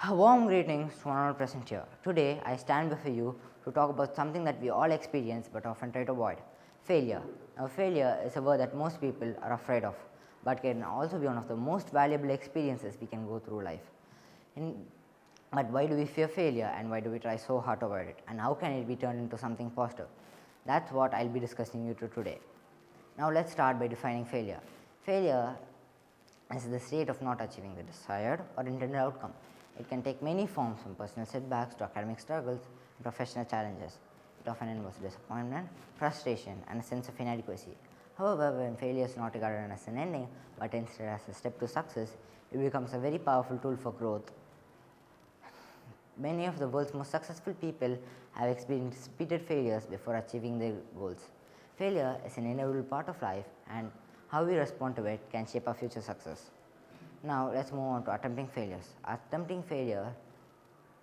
Warm greetings to one all present here. Today, I stand before you to talk about something that we all experience but often try to avoid failure. Now, failure is a word that most people are afraid of, but can also be one of the most valuable experiences we can go through life. In, but why do we fear failure and why do we try so hard to avoid it? And how can it be turned into something positive? That's what I'll be discussing you to today. Now, let's start by defining failure. Failure is the state of not achieving the desired or intended outcome. It can take many forms, from personal setbacks to academic struggles and professional challenges. It often involves disappointment, frustration, and a sense of inadequacy. However, when failure is not regarded as an ending but instead as a step to success, it becomes a very powerful tool for growth. Many of the world's most successful people have experienced repeated failures before achieving their goals. Failure is an inevitable part of life, and how we respond to it can shape our future success. Now, let's move on to attempting failures. Attempting failure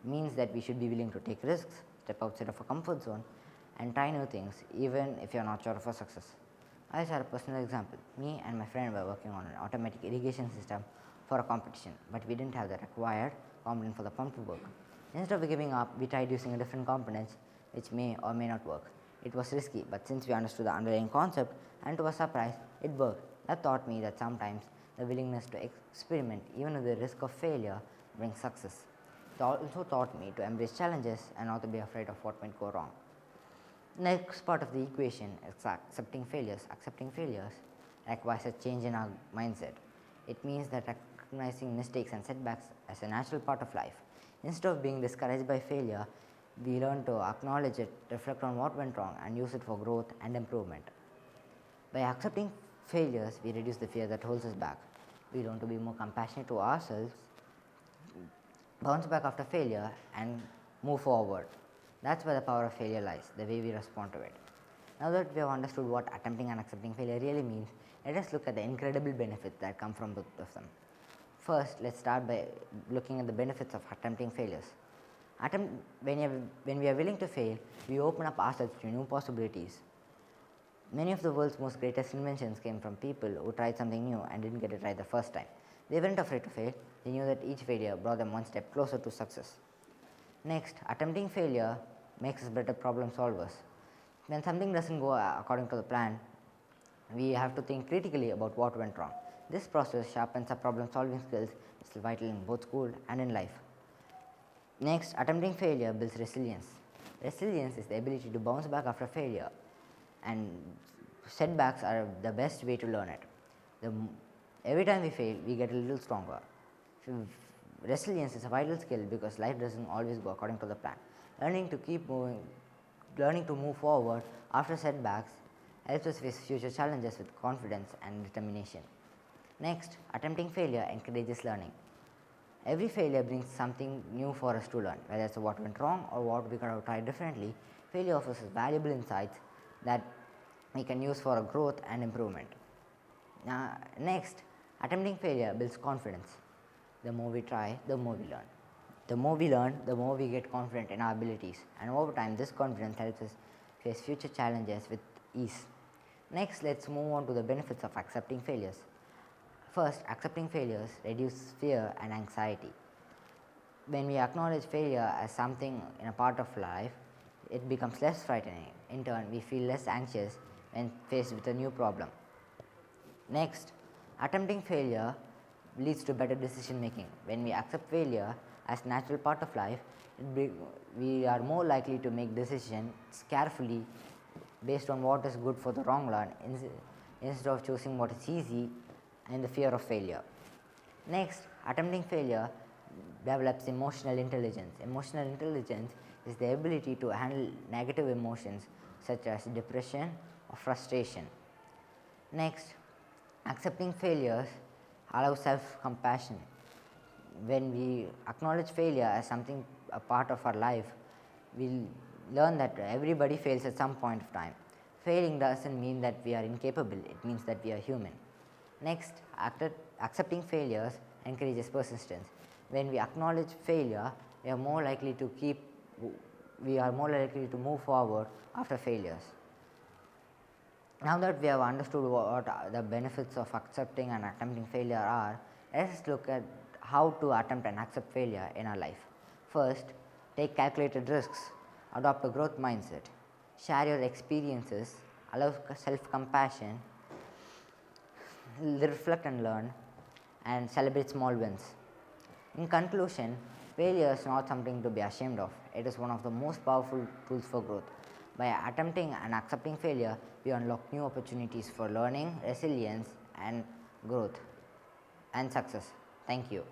means that we should be willing to take risks, step outside of our comfort zone, and try new things, even if you are not sure of our success. I'll share a personal example. Me and my friend were working on an automatic irrigation system for a competition, but we didn't have the required component for the pump to work. Instead of giving up, we tried using different components which may or may not work. It was risky, but since we understood the underlying concept and to our surprise, it worked. That taught me that sometimes the willingness to experiment, even with the risk of failure, brings success. It also taught me to embrace challenges and not to be afraid of what might go wrong. Next part of the equation is accepting failures. Accepting failures requires a change in our mindset. It means that recognizing mistakes and setbacks as a natural part of life. Instead of being discouraged by failure, we learn to acknowledge it, reflect on what went wrong, and use it for growth and improvement. By accepting failures, we reduce the fear that holds us back. We learn to be more compassionate to ourselves, bounce back after failure, and move forward. That's where the power of failure lies, the way we respond to it. Now that we have understood what attempting and accepting failure really means, let us look at the incredible benefits that come from both of them. First, let's start by looking at the benefits of attempting failures. When we are willing to fail, we open up ourselves to new possibilities. Many of the world's most greatest inventions came from people who tried something new and didn't get it right the first time. They weren't afraid to fail, they knew that each failure brought them one step closer to success. Next, attempting failure makes us better problem solvers. When something doesn't go according to the plan, we have to think critically about what went wrong. This process sharpens our problem solving skills, which is vital in both school and in life. Next, attempting failure builds resilience. Resilience is the ability to bounce back after failure, and setbacks are the best way to learn it. Every time we fail, we get a little stronger. Resilience is a vital skill because life doesn't always go according to the plan. Learning to move forward after setbacks helps us face future challenges with confidence and determination. Next, attempting failure encourages learning. Every failure brings something new for us to learn, whether it's what went wrong or what we could have tried differently. Failure offers us valuable insights that we can use for our growth and improvement. Next, attempting failure builds confidence. The more we try, the more we learn. The more we learn, the more we get confident in our abilities, and over time, this confidence helps us face future challenges with ease. Next, let's move on to the benefits of accepting failures. First, accepting failures reduces fear and anxiety. When we acknowledge failure as something in a part of life, it becomes less frightening. In turn, we feel less anxious when faced with a new problem. Next, attempting failure leads to better decision making. When we accept failure as natural part of life, we are more likely to make decisions carefully based on what is good for the long run instead of choosing what is easy and the fear of failure. Next, attempting failure develops emotional intelligence. Emotional intelligence is the ability to handle negative emotions such as depression or frustration. Next, accepting failures allows self-compassion. When we acknowledge failure as something a part of our life, we learn that everybody fails at some point of time. Failing doesn't mean that we are incapable, it means that we are human. Next, accepting failures encourages persistence. When we acknowledge failure, we are more likely to move forward after failures. Now that we have understood what the benefits of accepting and attempting failure are, let us look at how to attempt and accept failure in our life. First, take calculated risks, adopt a growth mindset, share your experiences, allow self compassion, reflect and learn, and celebrate small wins. In conclusion, failure is not something to be ashamed of, it is one of the most powerful tools for growth. By attempting and accepting failure, we unlock new opportunities for learning, resilience, and growth and success. Thank you.